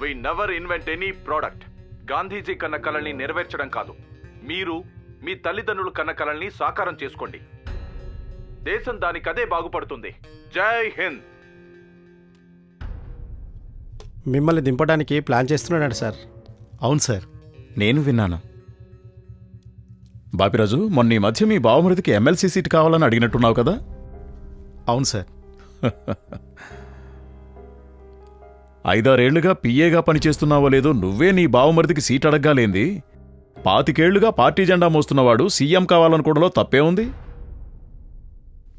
వి never invent any product. Gandhiji కన్న కలల్ని నెరవేర్చడం కాదు, మీరు మీ తల్లిదండ్రులు కన్న కలల్ని సాకారం చేసుకోండి. దేశం దానికదే బాగుపడుతుంది. జై హింద్. మిమ్మల్ని దింపడానికి ప్లాన్ చేస్తున్నాడు సార్. అవును సార్, నేను విన్నాను. బాపిరాజు, మొన్న ఈ మధ్య మీ బావమరిదికి ఎమ్మెల్సీ సీట్ కావాలని అడిగినట్టున్నావు కదా? అవును సార్. 5-6 ఏళ్లుగా పిఏగా పనిచేస్తున్నావో లేదో నువ్వే నీ బావమరిదికి సీట్ అడగ్గాలేంది? 25 ఏళ్లుగా పార్టీ జెండా మోస్తున్నవాడు సీఎం కావాలనుకోవడంలో తప్పే ఉంది.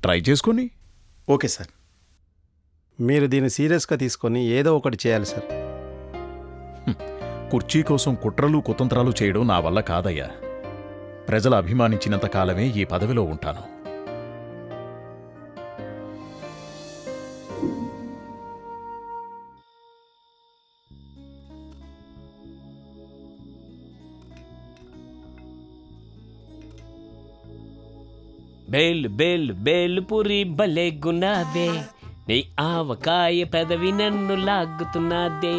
ట్రై చేసుకొని. ఓకే సార్, మీరు దీన్ని సీరియస్గా తీసుకొని ఏదో ఒకటి చేయాలి సార్. కుర్చీ కోసం కుట్రలు కుతంత్రాలు చేయడం నా వల్ల కాదయ్యా. ప్రజలు అభిమానించినంత కాలమే ఈ పదవిలో ఉంటాను. బేలు బేలు బేలు పురి భలే గున్నాదే, నీ ఆవకాయ పెదవి నన్ను లాగుతున్నదే.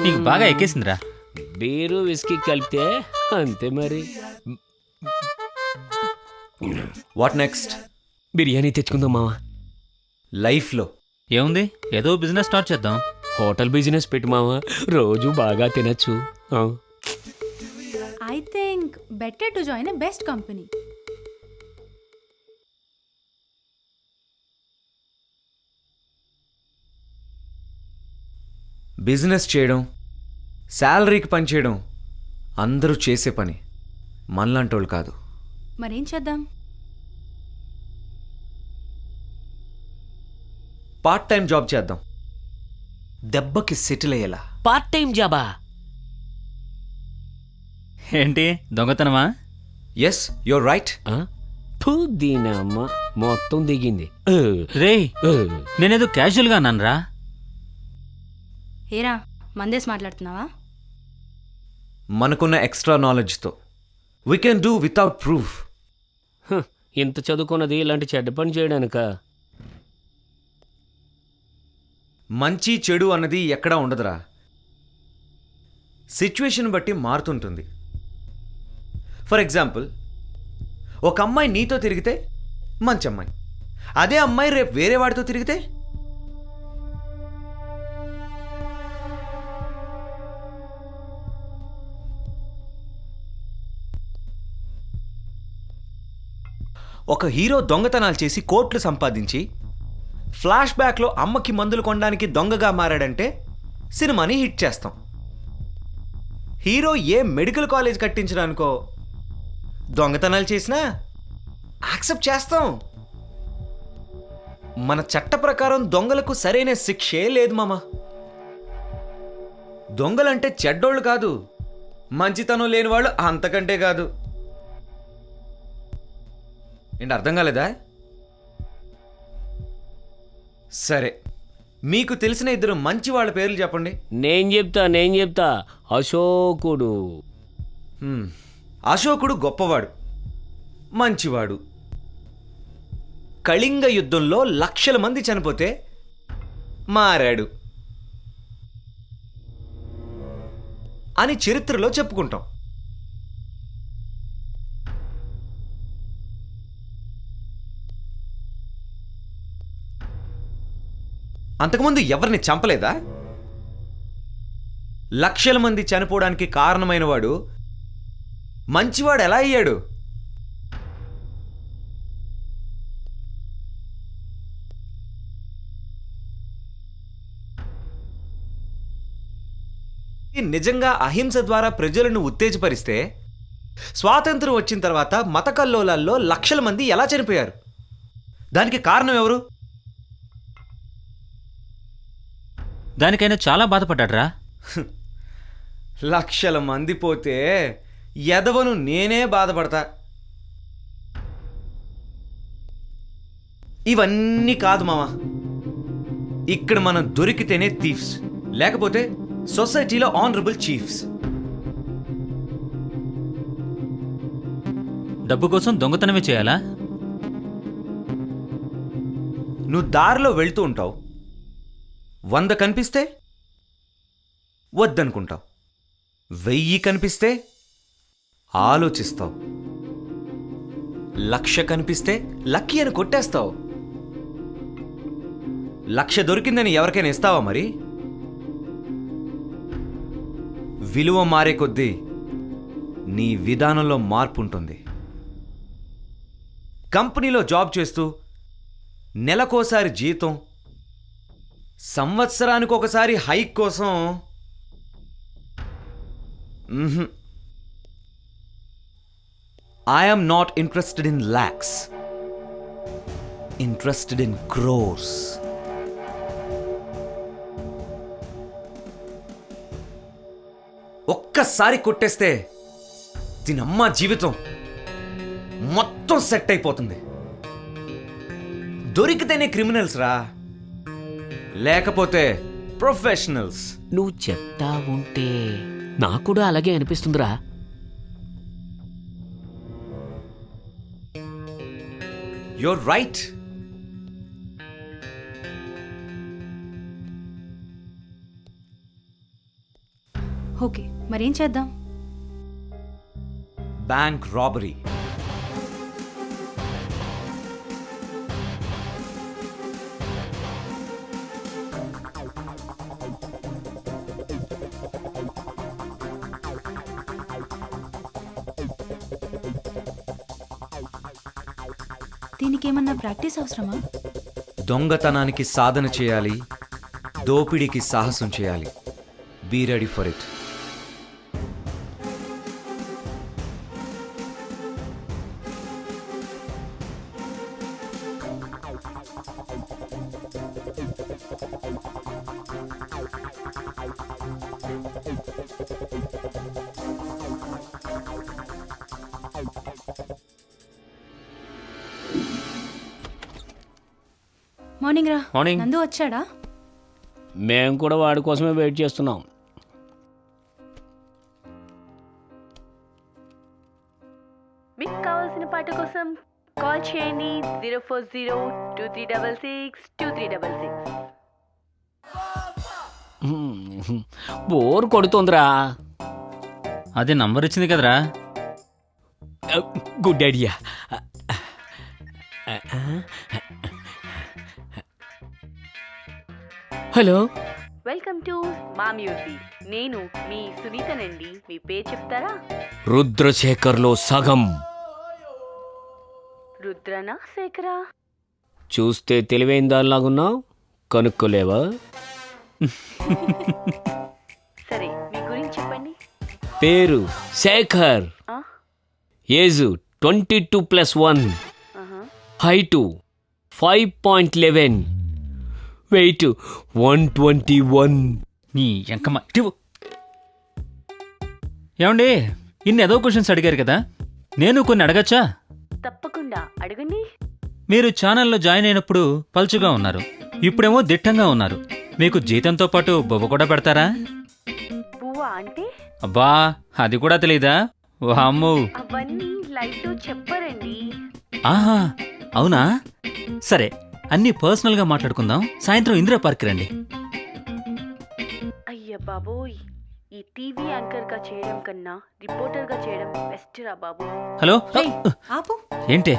నీకు బాగా ఎక్కేసిందిరా. బీరు విస్కీ కలిపితే అంతే మరి. What next? బిర్యానీ తెచ్చుకుందాం మావా. లైఫ్లో ఏముంది, ఏదో బిజినెస్ స్టార్ట్ చేద్దాం. హోటల్ బిజినెస్ పెట్టు మావా, రోజు బాగా తినచ్చు. I think better to join a best company. Business చేయడం, శాలరీకి పనిచేయడం అందరూ చేసే పని, మనలాంటోళ్ళు కాదు. మరేం చేద్దాం? పార్ట్ టైం జాబ్ చేద్దాం, దెబ్బకి సెటిల్ అయ్యేలా. పార్ట్ టైం జాబా? ఏంటి దొంగతనమా? Yes, you're right. దీనమ్మ మొత్తం దిగింది. రేయ్, నేనేదో క్యాజువల్గా అన్నానురా. ఏరా మందేసి మాట్లాడుతున్నావా? మనకున్న ఎక్స్ట్రా నాలెడ్జ్తో we can do without proof. ఇంత చదువుకున్నది ఇలాంటి చెడ్డ పని చేయడానిక? మంచి చెడు అన్నది ఎక్కడా ఉండదురా, సిచ్యువేషన్ బట్టి మారుతుంటుంది. ఫర్ ఎగ్జాంపుల్, ఒక అమ్మాయి నీతో తిరిగితే మంచి అమ్మాయి, అదే అమ్మాయి రేపు వేరే వాడితో తిరిగితే ఒక హీరో దొంగతనాలు చేసి కోట్లు సంపాదించి ఫ్లాష్ బ్యాక్లో అమ్మకి మందులు కొనడానికి దొంగగా మారాడంటే సినిమాని హిట్ చేస్తాం. హీరో ఏ మెడికల్ కాలేజ్ కట్టించడానికో దొంగతనాలు చేసినా యాక్సెప్ట్ చేస్తాం. మన చట్ట ప్రకారం దొంగలకు సరైన శిక్షే లేదు మామ. దొంగలంటే చెడ్డోళ్ళు కాదు, మంచితనం లేని వాళ్ళు అంతకంటే కాదు. ఏంటి అర్థం కాలేదా? సరే, మీకు తెలిసిన 2 మంచి వాళ్ళ పేర్లు చెప్పండి. నేను చెప్తా. అశోకుడు. అశోకుడు గొప్పవాడు, మంచివాడు. కళింగ యుద్ధంలో లక్షల మంది చనిపోతే మారాడు అని చరిత్రలో చెప్పుకుంటాం. అంతకుముందు ఎవరిని చంపలేదా? లక్షల మంది చనిపోవడానికి కారణమైన వాడు మంచివాడు ఎలా అయ్యాడు? నిజంగా అహింస ద్వారా ప్రజలను ఉత్తేజపరిస్తే స్వాతంత్రం వచ్చిన తర్వాత మత కల్లోలాల్లో లక్షల మంది ఎలా చనిపోయారు? దానికి కారణం ఎవరు? దానికైనా చాలా బాధపడ్డాడ్రా. లక్షల మంది పోతే ఎదవను నేనే బాధపడతా. ఇవన్నీ కాదు మామ, ఇక్కడ మనం దొరికితేనే థీఫ్స్, లేకపోతే సొసైటీలో ఆనరబుల్ చీఫ్స్. డబ్బు కోసం దొంగతనమే చేయాలా? నువ్వు దారిలో వెళ్తూ ఉంటావు, 100 కనిపిస్తే వద్దనుకుంటావు, 1000 కనిపిస్తే ఆలోచిస్తావు, 1,00,000 కనిపిస్తే లక్కీ అని కొట్టేస్తావు. 1,00,000 దొరికిందని ఎవరికైనా ఇస్తావా? మరి విలువ మారే కొద్దీ నీ విధానంలో మార్పు ఉంటుంది. కంపెనీలో జాబ్ చేస్తూ నెలకోసారి జీతం, సంవత్సరానికి ఒకసారి హైక్ కోసం I am not interested in lakhs, interested in crores. ఒక్కసారి కొట్టేస్తే దీనమ్మ జీవితం మొత్తం సెట్ అయిపోతుంది. దొరికితేనే క్రిమినల్స్ రా, లేకపోతే ప్రొఫెషనల్స్. నువ్వు చెప్తా ఉంటే నాకు కూడా అలాగే అనిపిస్తుందిరా. You're right. ఓకే, మరేం చేద్దాం? Bank robbery. దీనికి ఏమన్నా ప్రాక్టీస్ అవసరమా? దొంగతనానికి సాధన చేయాలి, దోపిడీకి సాహసం చేయాలి. Be ready for it. Morning రా. మార్నింగ్. నందు వచ్చాడా? మేము కూడా వాడి కోసమే వెయిట్ చేస్తున్నాం. మీకు కావాల్సిన పాట కోసం కాల్ చేయండి 04023662366. బోర్ కొడుతుందిరా. అదే నంబర్ ఇచ్చింది కదరా. Good idea. Hello, welcome to మా మ్యూజిక్. నేను మీ సునీతనండి. మీ పేరు చెప్తారా? రుద్రశేఖర్లో సగం. రుద్రనా శేఖరా? చూస్తే తెలివైన దానిలాగున్నావు, కనుక్కోలేవా? సరే, మీ గురించి చెప్పండి. పేరు శేఖర్, ఆ? ఏజు 22+1, ఆహా. Height 5.11, weight 121. నీ ఎంకమ్మ ఇటు. ఏమండి, ఇన్ని ఏదో క్వశ్చన్స్ అడిగారు కదా, నేను కొన్ని అడగచ్చా? తప్పకుండా అడగండి. మీరు ఛానల్లో జాయిన్ అయినప్పుడు పలుచుగా ఉన్నారు, ఇప్పుడేమో దిట్టంగా ఉన్నారు. మీకు జీతంతో పాటు బొవ్వ కూడా పెడతారా? పువ్వా అంటే? అబ్బా, అది కూడా తెలీదా? వామ్మో. అవన్నీ లైవ్ లో చెప్పరండి. ఆహా, అవునా? సరే, అన్నీ పర్సనల్గా మాట్లాడుకుందాం. సాయంత్రం ఇందిరా పార్క్ రండి. అయ్య బాబోయ్, ఈ టీవీ యాంకర్ గా చేయడం కన్నా రిపోర్టర్ గా చేయడం బెస్ట్ రా బాబు. హలో. ఏయ్, ఆపు. ఏంటే?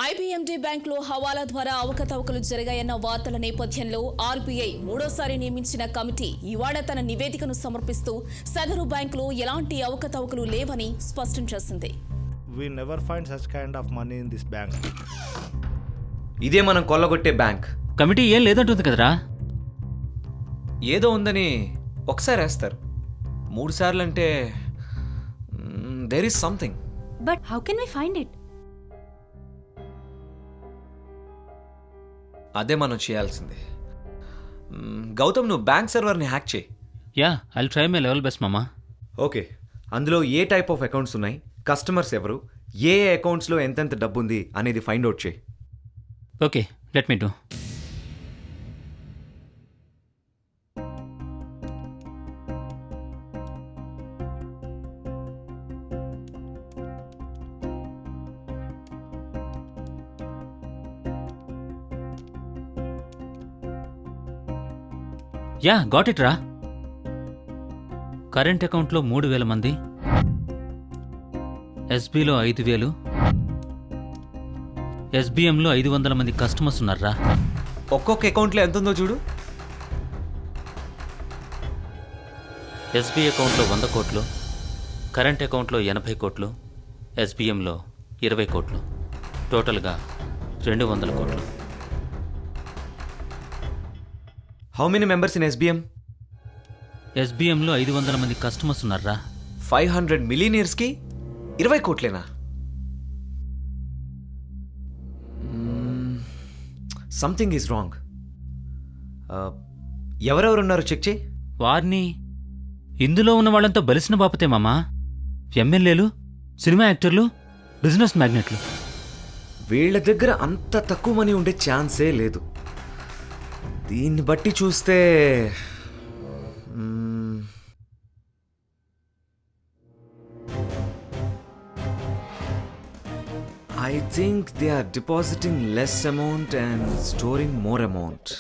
ఐబీఎండీ బ్యాంకులో హవాలా ద్వారా అవకతవకలు జరిగాయన్న వార్తల నేపథ్యంలో ఆర్బీఐ మూడోసారి నియమించిన కమిటీ ఇవాళ తన నివేదికను సమర్పిస్తూ సదరు బ్యాంకులో ఎలాంటి అవకతవకలు లేవని స్పష్టం చేసింది. We never find such kind of money in this bank. ఇదే మనం కొల్లగొట్టే బ్యాంక్. కమిటీ ఏం లేదంటుంది కదరా. ఏదో ఉందని ఒకసారి వేస్తారు, 3 సార్లు అంటే there is something. But how can we find it? అదే మనం చేయాల్సింది. గౌతమ్, నువ్వు బ్యాంక్ సర్వర్ని హ్యాక్ చేయి. Yeah, I'll try my level best మామా. ఓకే, అందులో ఏ టైప్ ఆఫ్ అకౌంట్స్ ఉన్నాయి, కస్టమర్స్ ఎవరు, ఏ అకౌంట్స్లో ఎంతెంత డబ్బు ఉంది అనేది ఫైండ్ అవుట్ చేయి. Okay let me do. Yeah got it రా. కరెంట్ అకౌంట్లో 3,000 మంది, ఎస్బీలో 5,000, ఎస్బీఎంలో 500 మంది కస్టమర్స్ ఉన్నారా. ఒక్కొక్క అకౌంట్లో ఎంత ఉందో చూడు. ఎస్బీ అకౌంట్లో 100 కోట్లు, కరెంట్ అకౌంట్లో 80 కోట్లు, ఎస్బీఎంలో 20 కోట్లు, టోటల్గా 200 కోట్లు. How many members in SBM? ఎస్బీఎంలో 500 మంది కస్టమర్స్ ఉన్నారా. 500 మిలియనీర్స్కి 20 కోట్లేనా? Something is wrong. ఎవరెవరు ఉన్నారు చెక్ చేయి. వారిని ఇందులో ఉన్న వాళ్ళంతా బలిసిన బాపతే మామా. ఎమ్మెల్యేలు, సినిమా యాక్టర్లు, బిజినెస్ మ్యాగ్నెట్లు. వీళ్ళ దగ్గర అంత తక్కువ మనీ ఉండే ఛాన్సే లేదు. దీన్ని బట్టి చూస్తే I think they are depositing less amount and storing more amount.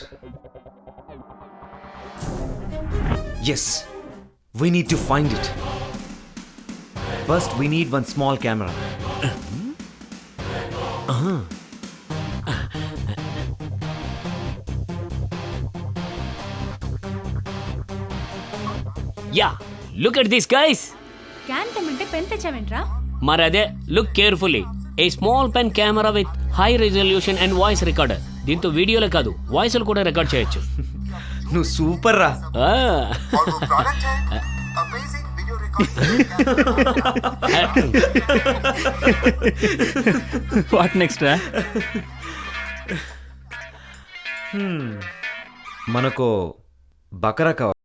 Yes, we need to find it. First we need one small camera. Yeah look at this guys. Can తెమ్మంటే పెన్ తెచ్చావేంట్రా? మరి అదే, look carefully. A small pen camera with high resolution and voice recorder. దీంతో వీడియోలే కాదు, వాయిస్లు కూడా record చేయొచ్చు. నువ్వు సూపర్ రా. వాట్ నెక్స్ట్ రా? మనకు బకరా కావాలి.